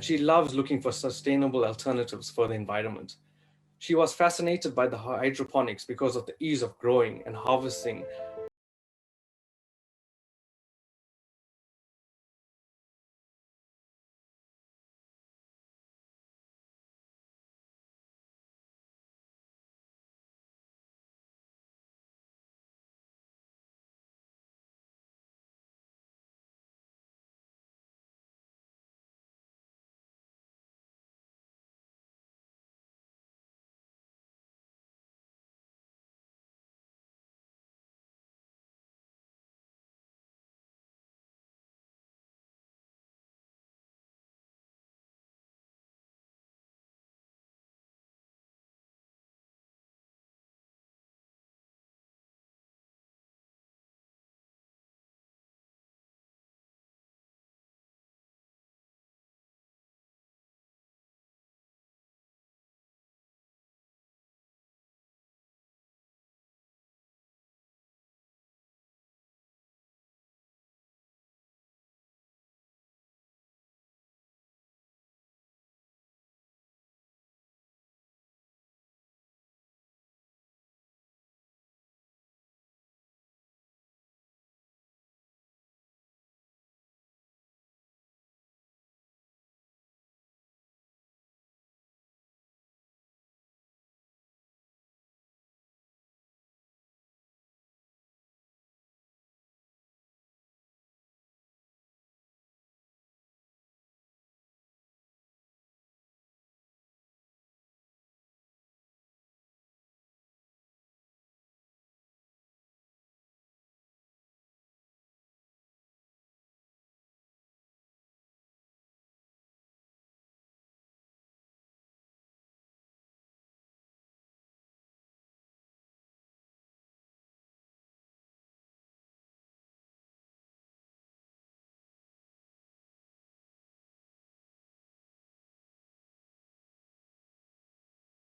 She loves looking for sustainable alternatives for the environment. She was fascinated by the hydroponics because of the ease of growing and harvesting.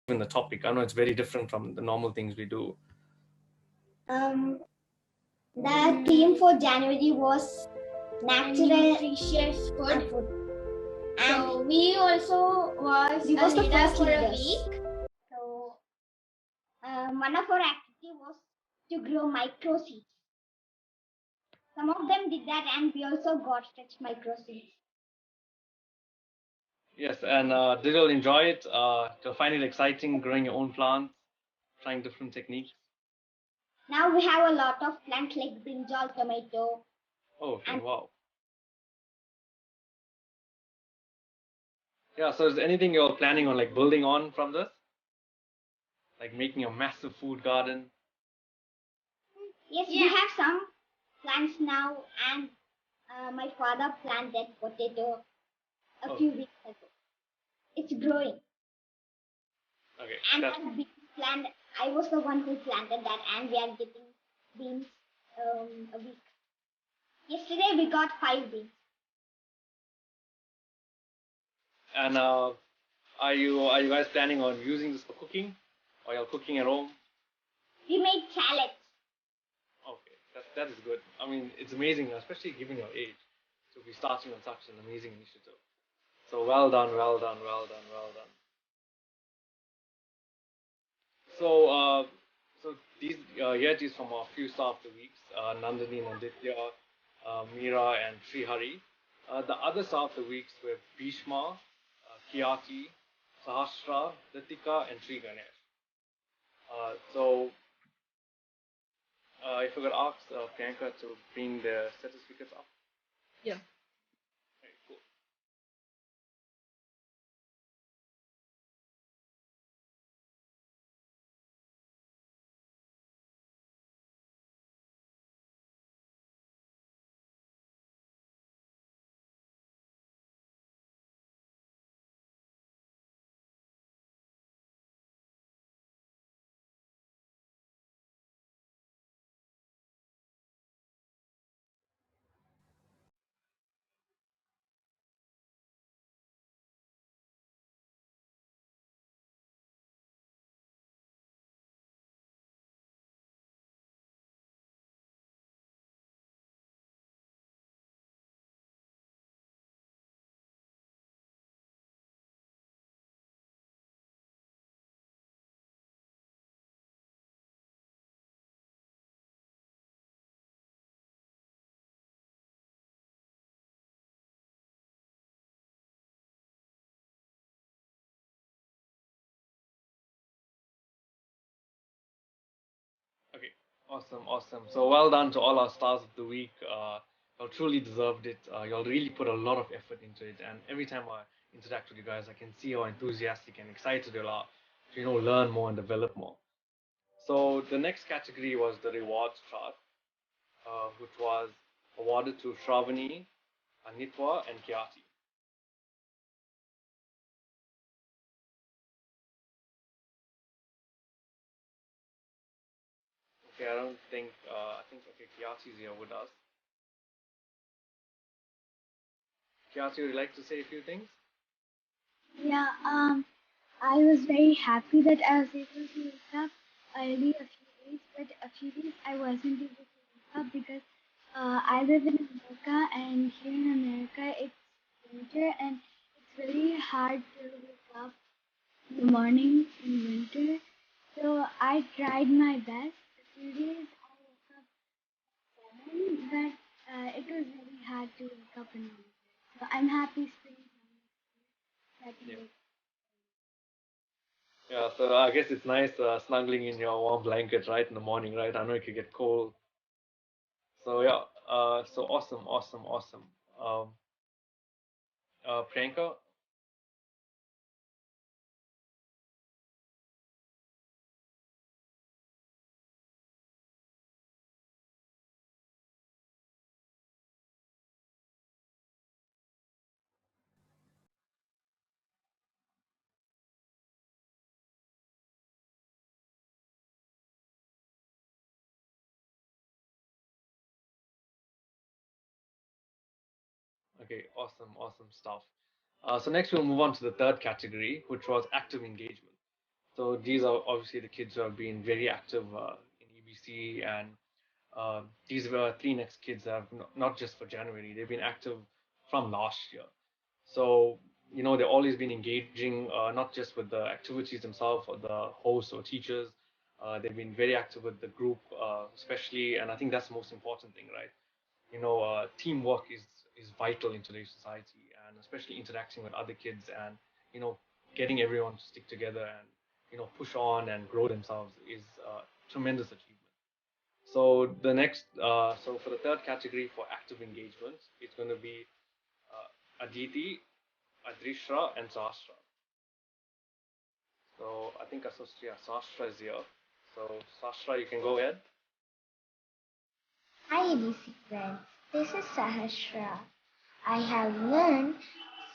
In the topic, I know it's very different from the normal things we do. The theme for January was natural nutritious food. So we also was We was the leader first for a leaders. week. So one of our activity was to grow micro seeds. Some of them did that, and we also got such micro seeds. Yes, and did you all enjoy it? Do you find it exciting growing your own plants, trying different techniques? Now we have a lot of plants like brinjal, tomato. Oh, okay, And- wow. Yeah, so is there anything you're planning on like building on from this? Like making a massive food garden? Yes, we have some plants now, and my father planted potato a few weeks ago. It's growing. Okay, And that big plant, I was the one who planted that, and we are getting beans a week. Yesterday we got 5 beans. and are you guys planning on using this for cooking, or you're cooking at home? We made salads. Okay, that is good. I mean, it's amazing, especially given your age, to be starting on such an amazing initiative. So well done, well done, well done, well done. So, so these here it is from a few star of the weeks: Nandini, Nanditya, Meera, and Srihari. The other star of the weeks were Bhishma, Kiyati, Sahasra, Ritika, and Sri Ganesh. So, if I could ask Priyanka to bring the certificates up. Yeah. Okay, cool. Awesome, awesome. So well done to all our stars of the week. Y'all truly deserved it. Y'all really put a lot of effort into it, and every time I interact with you guys, I can see how enthusiastic and excited you are to learn more and develop more. So the next category was the rewards chart, which was awarded to Shravani, Anitwa, and Kyati. Okay, I don't think I think okay, Kyati's here with us. Kyati, would you like to say a few things? Yeah, I was very happy that I was able to wake up early a few days, but a few days I wasn't able to wake up because I live in America, and here in America it's winter and it's very hard to wake up in the morning in winter. So I tried my best. A few days I woke up 7, but it was really hard to wake up in winter. So I'm happy spring that Yeah. you Yeah, so I guess it's nice snuggling in your warm blanket right in the morning, right? I know it could get cold. So yeah, so awesome, awesome, awesome. Um, Priyanka, okay, awesome, awesome stuff. So next we'll move on to the third category, which was active engagement. So these are obviously the kids who have been very active in EBC, and these were three next kids that have not just for January, they've been active from last year. So, they've always been engaging, not just with the activities themselves or the hosts or teachers. They've been very active with the group, especially, and I think that's the most important thing, right? Teamwork is vital in today's society, and especially interacting with other kids and you know getting everyone to stick together and push on and grow themselves is a tremendous achievement. So for the third category for active engagement, it's going to be Aditi, Adrishra, and Sastra. So I think Sastra is here. So Sastra, you can go ahead. Hi EBC friends, this is Sahasra. I have learned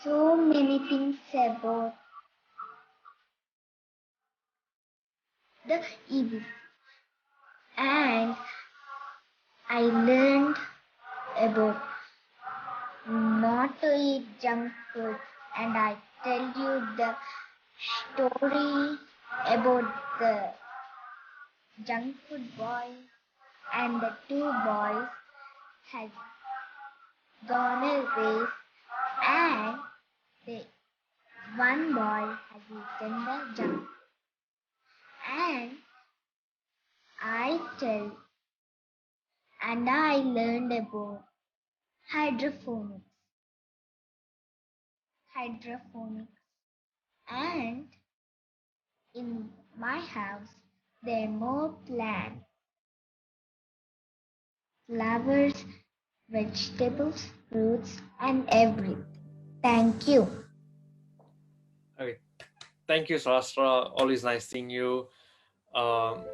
so many things about the EBC, and I learned about not to eat junk food, and I tell you the story about the junk food boy and the two boys has gone away, and the one boy has eaten the junk, and I tell and I learned about hydroponics hydroponics, and in my house there are more plants, flowers, vegetables, fruits, and everything. Thank you. Okay, thank you, Sastra. Always nice seeing you. Um,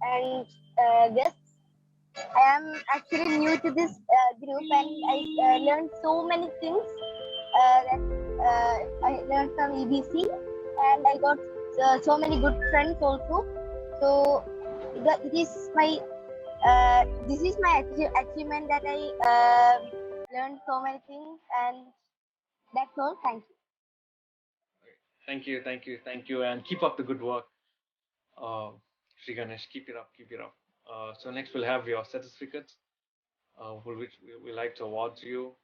and guests. I am actually new to this group, and I learned so many things that I learned from EBC, and I got so many good friends also. So this is my achievement, that I learned so many things, and that's all. Thank you. Thank you, and keep up the good work, Sri Ganesh. Keep it up, keep it up. So next we'll have your certificates, for which we like to award to you.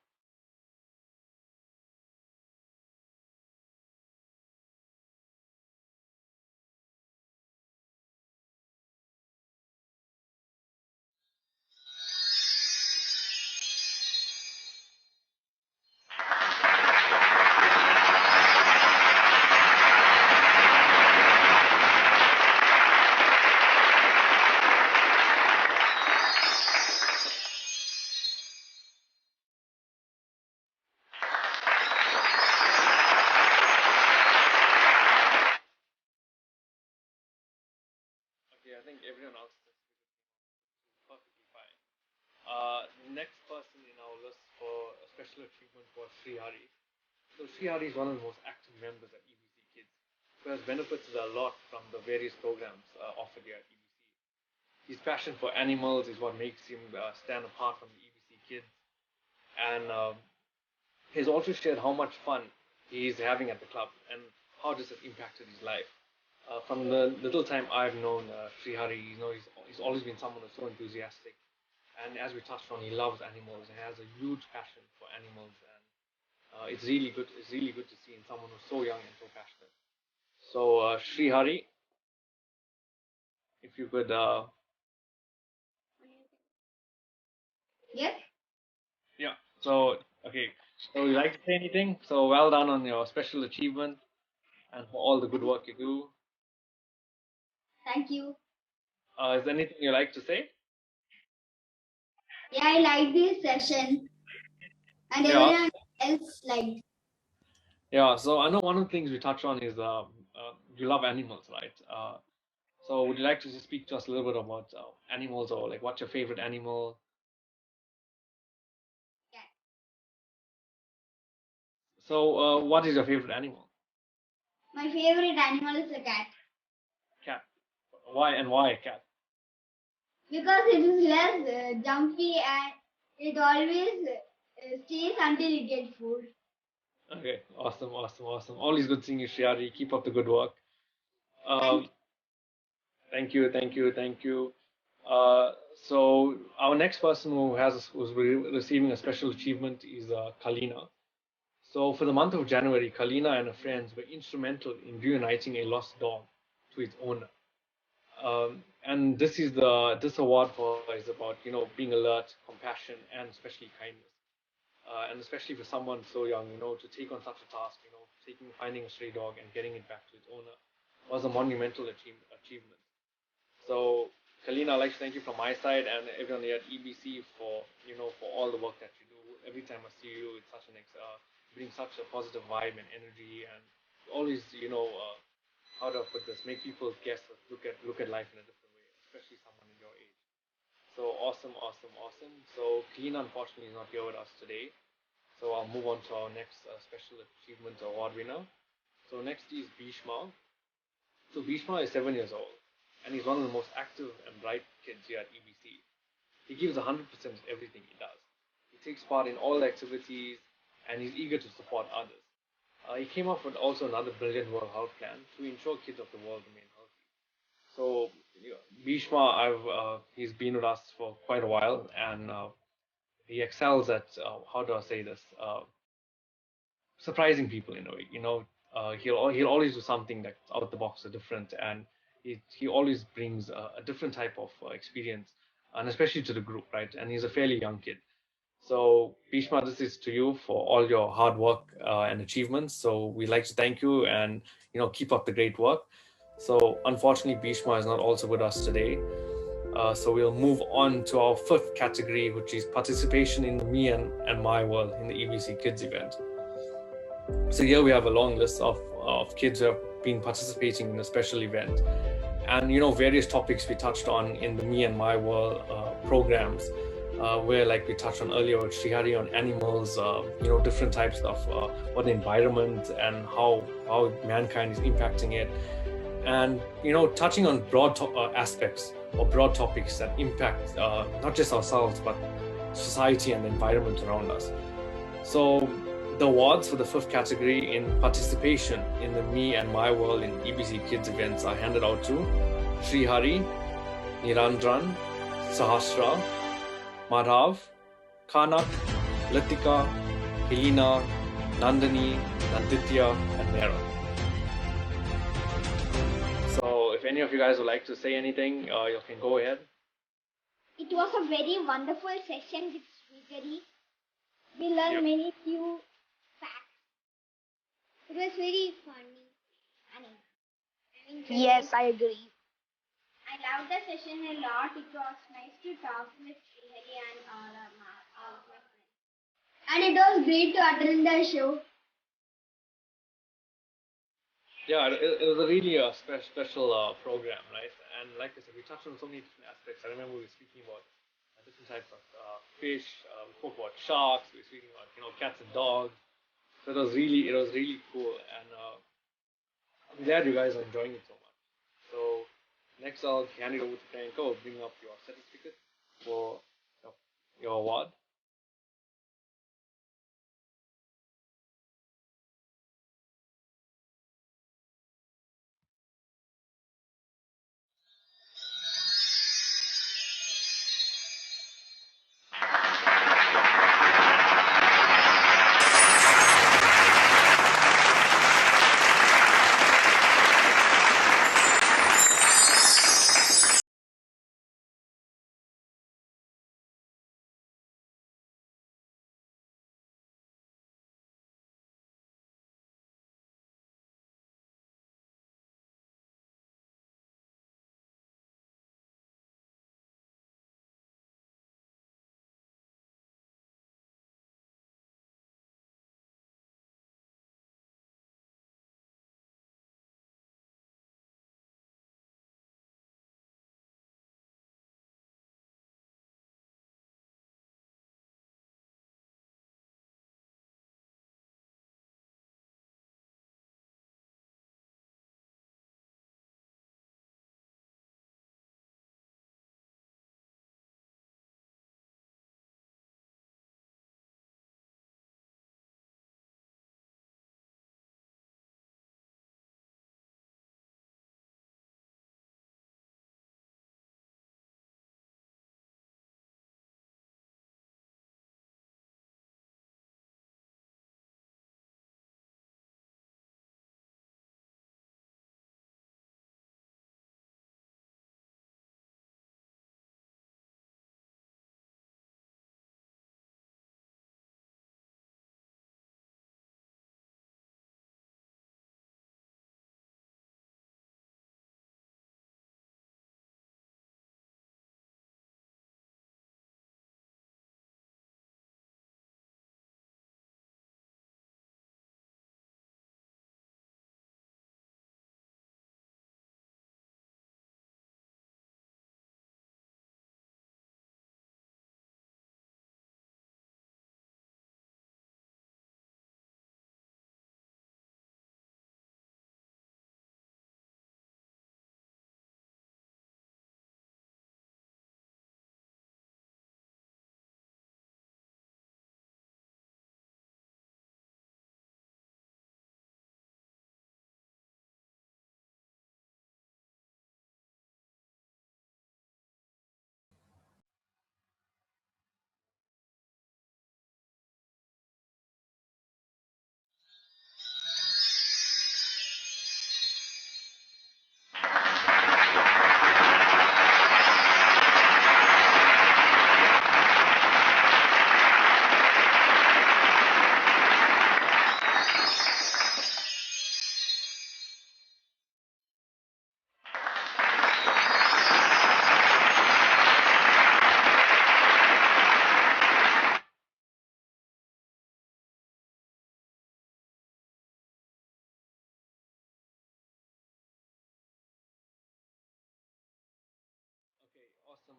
Okay, I think everyone else is perfectly fine. The next person in our list for a special achievement was Sri Hari. So Sri Hari is one of the most active members at EBC Kids, who has benefited a lot from the various programs offered here at EBC. His passion for animals is what makes him stand apart from the EBC Kids, and he's also shared how much fun he is having at the club and how this has impacted his life. From the little time I've known Sri Hari, he's always been someone who's so enthusiastic. And as we touched on, he loves animals and has a huge passion for animals. And it's really good. It's really good to see in someone who's so young and so passionate. So Sri Hari, if you could, Yes. yeah. So okay. So would you like to say anything? So well done on your special achievement and for all the good work you do. Thank you. Is there anything you like to say? Yeah, I like this session, and Yeah. everyone else liked. Yeah. So I know one of the things we touch on is you love animals, right? So would you like to just speak to us a little bit about animals, or like what's your favorite animal? Cat. So what is your favorite animal? My favorite animal is a cat Cat. Why and why a cat? because it is less jumpy and it always stays until it gets food. Okay, awesome, awesome, awesome. Always good seeing you, Shriari. Keep up the good work. Thank Thank you, thank you, thank you. Uh, so our next person who's receiving a special achievement is Kalina. So for the month of January, Kalina and her friends were instrumental in reuniting a lost dog to its owner. And this award for is about being alert, compassion, and especially kindness. And especially for someone so young, to take on such a task, finding a stray dog and getting it back to its owner was a monumental achievement. So, Kalina, I'd like to thank you from my side and everyone here at EBC for all the work that you do. Every time I see you, it's such bring such a positive vibe and energy, and always, how do I put this? Make people look at life in a different way, especially someone in your age. So awesome, awesome, awesome. So Kalina unfortunately is not here with us today. So I'll move on to our next special achievement award winner. So next is Bhishma. So Bhishma is 7 years old, and he's one of the most active and bright kids here at EBC. He gives 100% of everything he does. He takes part in all the activities, and he's eager to support others. He came up with also another brilliant World Health Plan to ensure kids of the world remain healthy. So Bhishma, he's been with us for quite a while, and he excels at how do I say this? Surprising people in a way. He'll always do something that's out of the box or different, and he always brings a different type of experience, and especially to the group, right? And he's a fairly young kid. So Bhishma, this is to you for all your hard work and achievements. So we'd like to thank you and keep up the great work. So unfortunately, Bhishma is not also with us today. So we'll move on to our fifth category, which is participation in the Me and My World in the EBC Kids event. So here we have a long list of kids who have been participating in a special event. and various topics we touched on in the Me and My World programs, where like we touched on earlier with Srihari on animals, different types of what the environment and how mankind is impacting it, and touching on broad aspects or broad topics that impact not just ourselves but society and the environment around us. So the awards for the 5th category in participation in the Me and My World in EBC Kids events are handed out to Srihari, Nirandran, Sahasra, Madhav, Kanak, Latika, Helena, Nandini, Nanditya, and Mera. So if any of you guys would like to say anything, you can go ahead. It was a very wonderful session with Srihari. We learned many few facts. It was very funny. Yes, I agree. I loved the session a lot. It was nice to talk with Srihari and all of my friends. And it was great to attend the show. Yeah, it was a really special program, right? And like I said, we touched on so many different aspects. I remember we were speaking about different types of fish. We spoke about sharks. We were speaking about cats and dogs. So it was really cool, and I'm glad you guys are enjoying it so much. So next, I'll hand it over to Priyanka. We'll bring up your certificate for your award.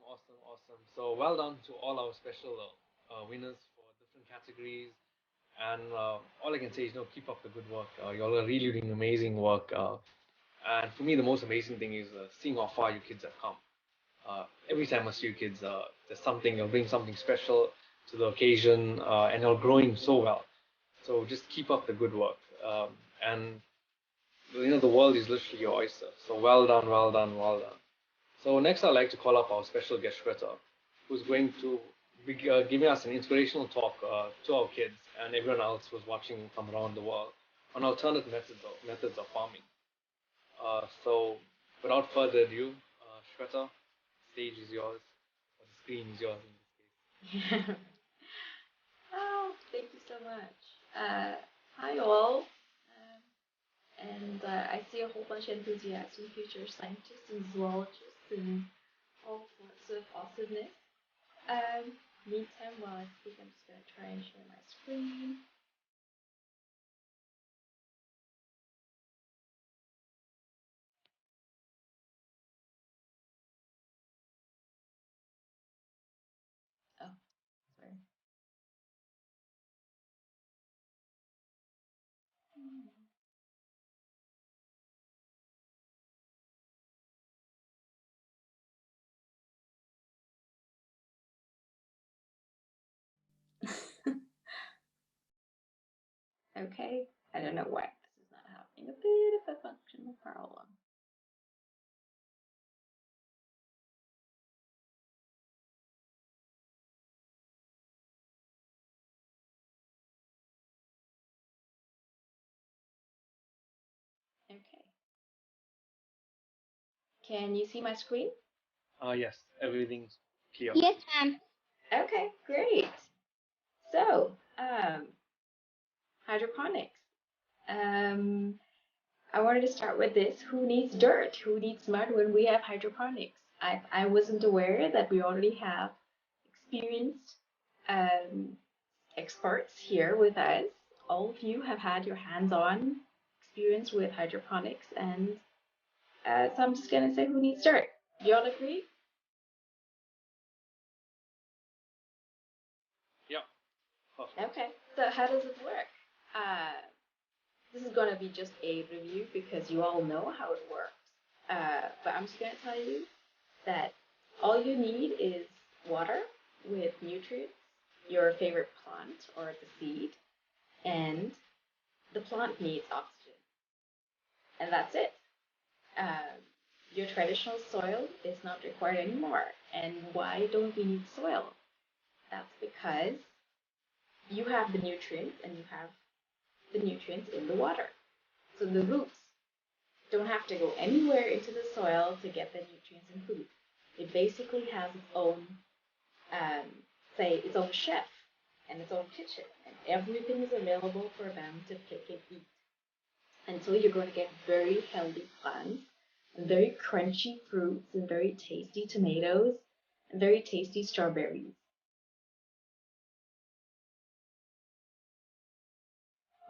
Awesome. So well done to all our special winners for different categories. And all I can say is, keep up the good work. Y'all are really doing amazing work. And for me, the most amazing thing is seeing how far you kids have come. Every time I see you kids, there's something, you'll bring something special to the occasion, and you're growing so well. So just keep up the good work. And the world is literally your oyster. So well done, well done, well done. So next, I'd like to call up our special guest Shweta, who's going to be giving us an inspirational talk to our kids and everyone else who's watching from around the world on alternate methods of farming. So without further ado, Shweta, stage is yours, or the screen is yours in this case. Oh, thank you so much. Hi all. And I see a whole bunch of enthusiastic future scientists and zoologists and all sorts of awesomeness. Meantime, while I speak, I'm just going to try and share my screen. Oh, sorry. Okay, I don't know why this is not happening. A bit of a functional problem. Okay. Can you see my screen? Yes, everything's clear. Yes, ma'am. Okay, great. So, hydroponics. I wanted to start with this. Who needs dirt? Who needs mud when we have hydroponics? I wasn't aware that we already have experienced experts here with us. All of you have had your hands-on experience with hydroponics, and so I'm just gonna say who needs dirt. Do y'all agree? Yeah. Perfect. Okay. So how does it work? This is gonna be just a review because you all know how it works. But I'm just gonna tell you that all you need is water with nutrients, your favorite plant or the seed, and the plant needs oxygen. And that's it. Um, your traditional soil is not required anymore. And why don't we need soil? That's because you have the nutrients and you have the nutrients in the water. So the roots don't have to go anywhere into the soil to get the nutrients and food. It basically has its own, its own chef and its own kitchen, and everything is available for them to pick and eat. And so you're going to get very healthy plants, and very crunchy fruits, and very tasty tomatoes, and very tasty strawberries.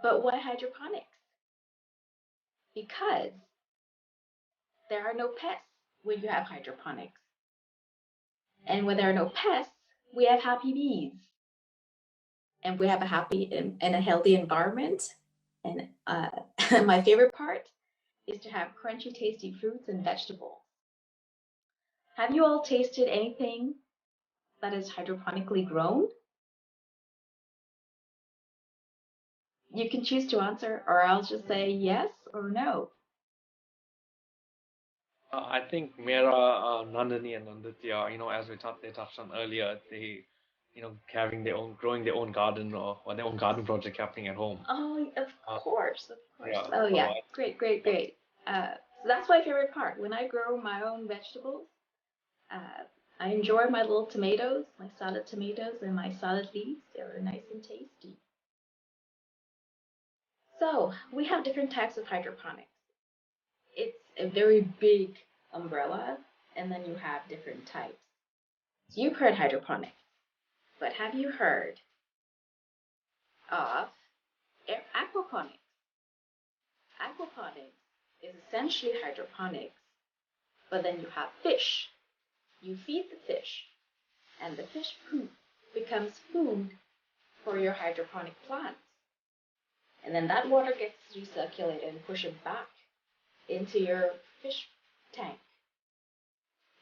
But why hydroponics? Because there are no pests when you have hydroponics. And when there are no pests, we have happy bees. And we have a happy and a healthy environment. And my favorite part is to have crunchy, tasty fruits and vegetables. Have you all tasted anything that is hydroponically grown? You can choose to answer, or I'll just say yes or no. I think Mera, Nandini, and Nanditya, as they touched on earlier, they, growing their own garden or their own garden project happening at home. Oh, of course. Yeah. Oh, So yeah. Great. So that's my favorite part. When I grow my own vegetables, I enjoy my little tomatoes, my salad tomatoes, and my salad leaves. They're nice and tasty. So we have different types of hydroponics. It's a very big umbrella, and then you have different types. So you've heard hydroponics, but have you heard of aquaponics? Aquaponics is essentially hydroponics, but then you have fish, you feed the fish, and the fish poop becomes food for your hydroponic plants. And then that water gets recirculated and pushed back into your fish tank.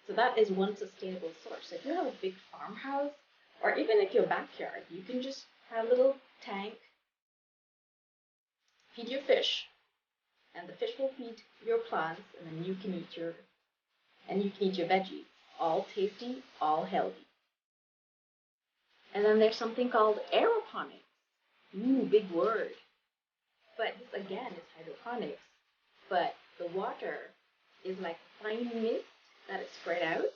So that is one sustainable source. If you have a big farmhouse, or even if your backyard, you can just have a little tank, feed your fish, and the fish will feed your plants, and then you can eat your veggies. All tasty, all healthy. And then there's something called aeroponics. Ooh, big word. But this again is hydroponics. But the water is like fine mist that is spread out,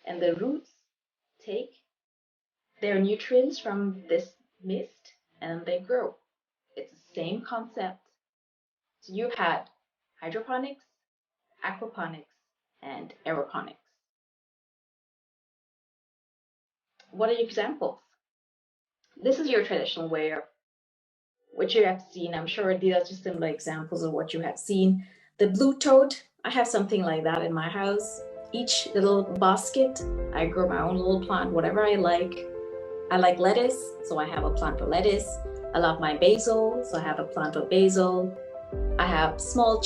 and the roots take their nutrients from this mist and they grow. It's the same concept. So you've had hydroponics, aquaponics, and aeroponics. What are your examples? This is your traditional way of what you have seen. I'm sure these are just similar examples of what you have seen. The blue toad, I have something like that in my house. Each little basket, I grow my own little plant, whatever I like. I like lettuce, so I have a plant for lettuce. I love my basil, so I have a plant for basil. I have small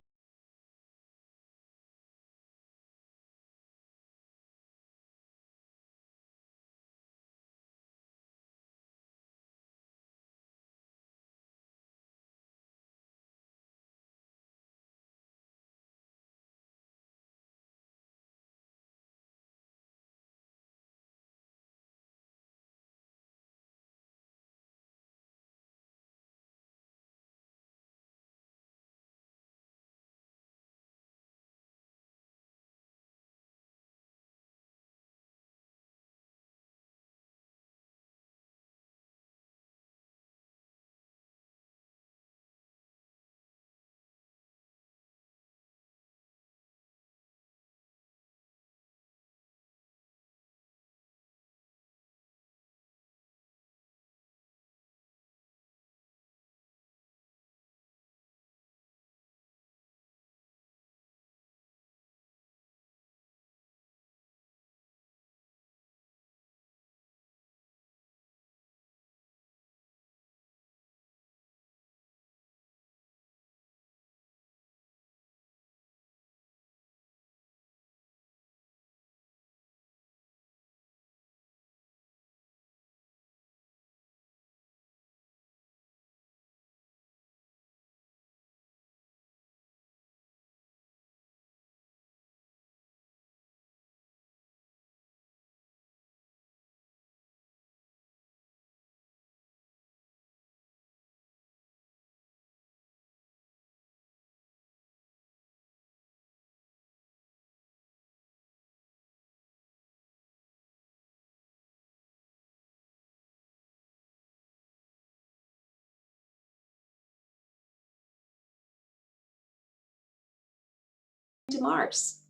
to Mars.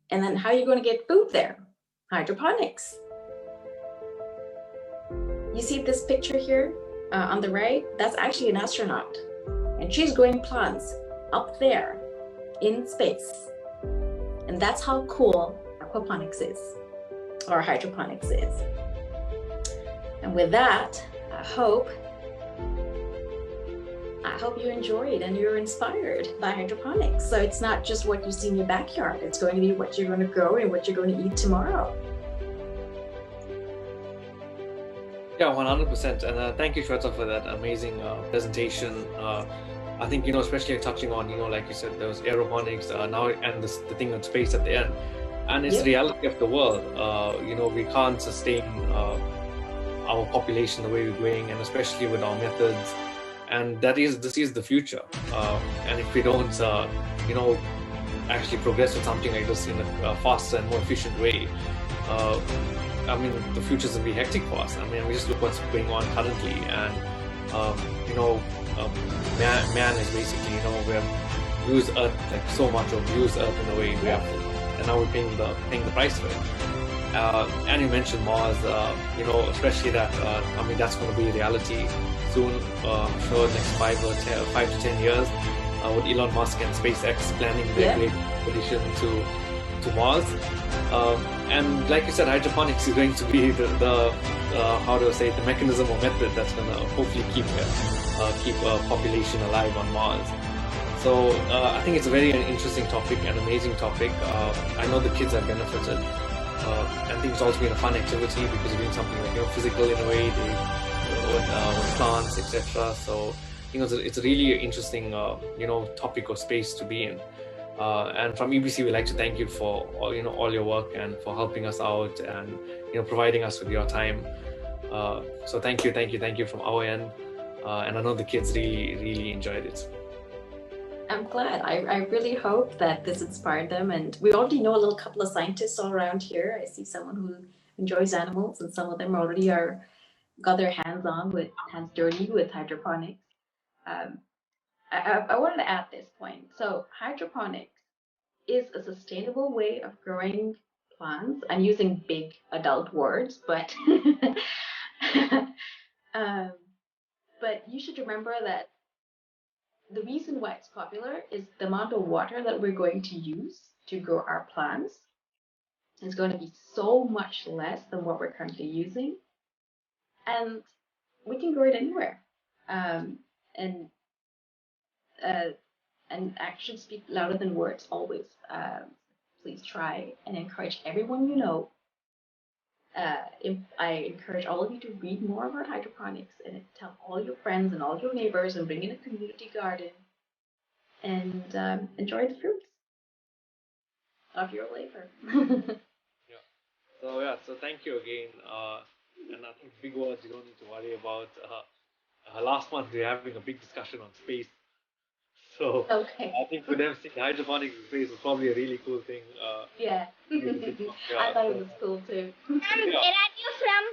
And then how are you going to get food there? Hydroponics. You see this picture here on the right? That's actually an astronaut. And she's growing plants up there in space. And that's how cool aquaponics is, or hydroponics is. And with that, I hope you enjoyed and you're inspired by hydroponics. So it's not just what you see in your backyard. It's going to be what you're going to grow and what you're going to eat tomorrow. Yeah, 100%. And thank you, Shweta, for that amazing presentation. I think, especially touching on, like you said, those aeroponics now, and the thing with space at the end. And it's the reality of the world. We can't sustain our population the way we're going, and especially with our methods. And this is the future. And if we don't, actually progress with something like this in a faster and more efficient way, the future's going to be hectic for us. We just look what's going on currently, and man is basically, we have used Earth, like so much of used Earth in a way, and now we're paying the price for it. And you mentioned Mars, especially that, that's going to be a reality soon. I'm sure next 5 to 10 years, with Elon Musk and SpaceX planning their great expedition to Mars. And like you said, hydroponics is going to be the how do I say, the mechanism or method that's going to hopefully keep population alive on Mars. So I think it's a very interesting topic, an amazing topic. I know the kids have benefited. I think it's also been a fun activity because you're doing something like physical in a way, with plants, etc. So it's a really interesting topic or space to be in. And from EBC, we'd like to thank you for all your work and for helping us out and providing us with your time. So thank you from our end. And I know the kids really enjoyed it. I'm glad. I really hope that this inspired them. And we already know a little couple of scientists all around here. I see someone who enjoys animals, and some of them already got their hands dirty with hydroponics. I wanted to add this point. So hydroponics is a sustainable way of growing plants. I'm using big adult words, but but you should remember that the reason why it's popular is the amount of water that we're going to use to grow our plants is going to be so much less than what we're currently using, and we can grow it anywhere. And actions speak louder than words always. Please try and encourage everyone you know. I encourage all of you to read more about hydroponics and tell all your friends and all your neighbors and bring in a community garden and enjoy the fruits of your labor. So thank you again. And I think big words you don't need to worry about. Last month we were having a big discussion on space. So okay. I think for them, seeing hydroponics in space was probably a really cool thing. Yeah. I thought it was cool too. Where are you from?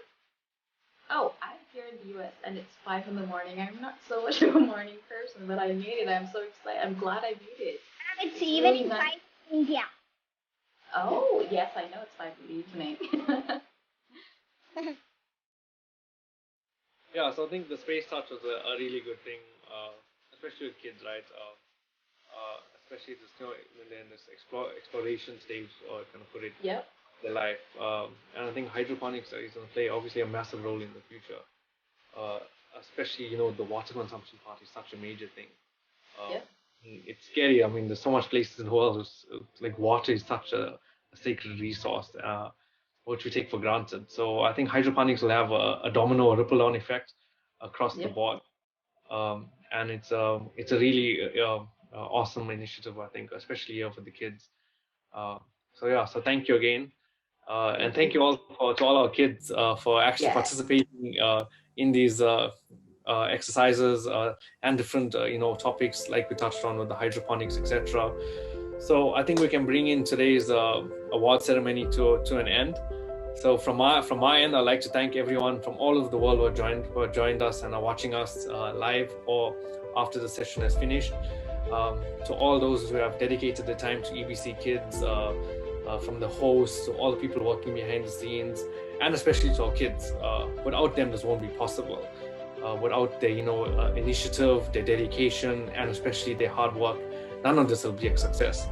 Oh, I'm here in the US and it's 5 in the morning. I'm not so much of a morning person, but I made it. I'm so excited. I'm glad I made it. It's evening 5 in India. Oh, yes, I know it's 5 in the evening. Yeah, so I think the space touch was a really good thing, especially with kids, right? Especially just when they're in this exploration stage, or kind of put it, yep. Their life. And I think hydroponics is going to play obviously a massive role in the future. Especially the water consumption part is such a major thing. Yep. It's scary. I mean, there's so much places in the world like water is such a sacred resource, which we take for granted. So I think hydroponics will have a domino or ripple down effect across the board. And it's a really awesome initiative, I think, especially here for the kids. So thank you again. And thank you all to all our kids for actually participating in these exercises and different topics like we touched on with the hydroponics, etc. So I think we can bring in today's award ceremony to an end. So from my end, I'd like to thank everyone from all over the world who have joined us and are watching us live or after the session has finished. To all those who have dedicated their time to EBC Kids, from the hosts to all the people working behind the scenes, and especially to our kids. Without them, this won't be possible. Without their initiative, their dedication, and especially their hard work, none of this will be a success.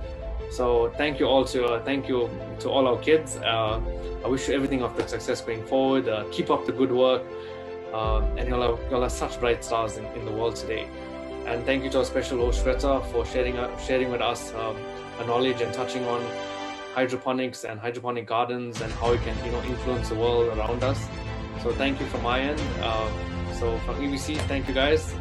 So thank you to all our kids. I wish you everything of the success going forward. Keep up the good work, and you'll have such bright stars in the world today. And thank you to our special host Shweta for sharing with us her knowledge and touching on hydroponics and hydroponic gardens and how it can influence the world around us. So thank you from my end. So from EBC, thank you guys.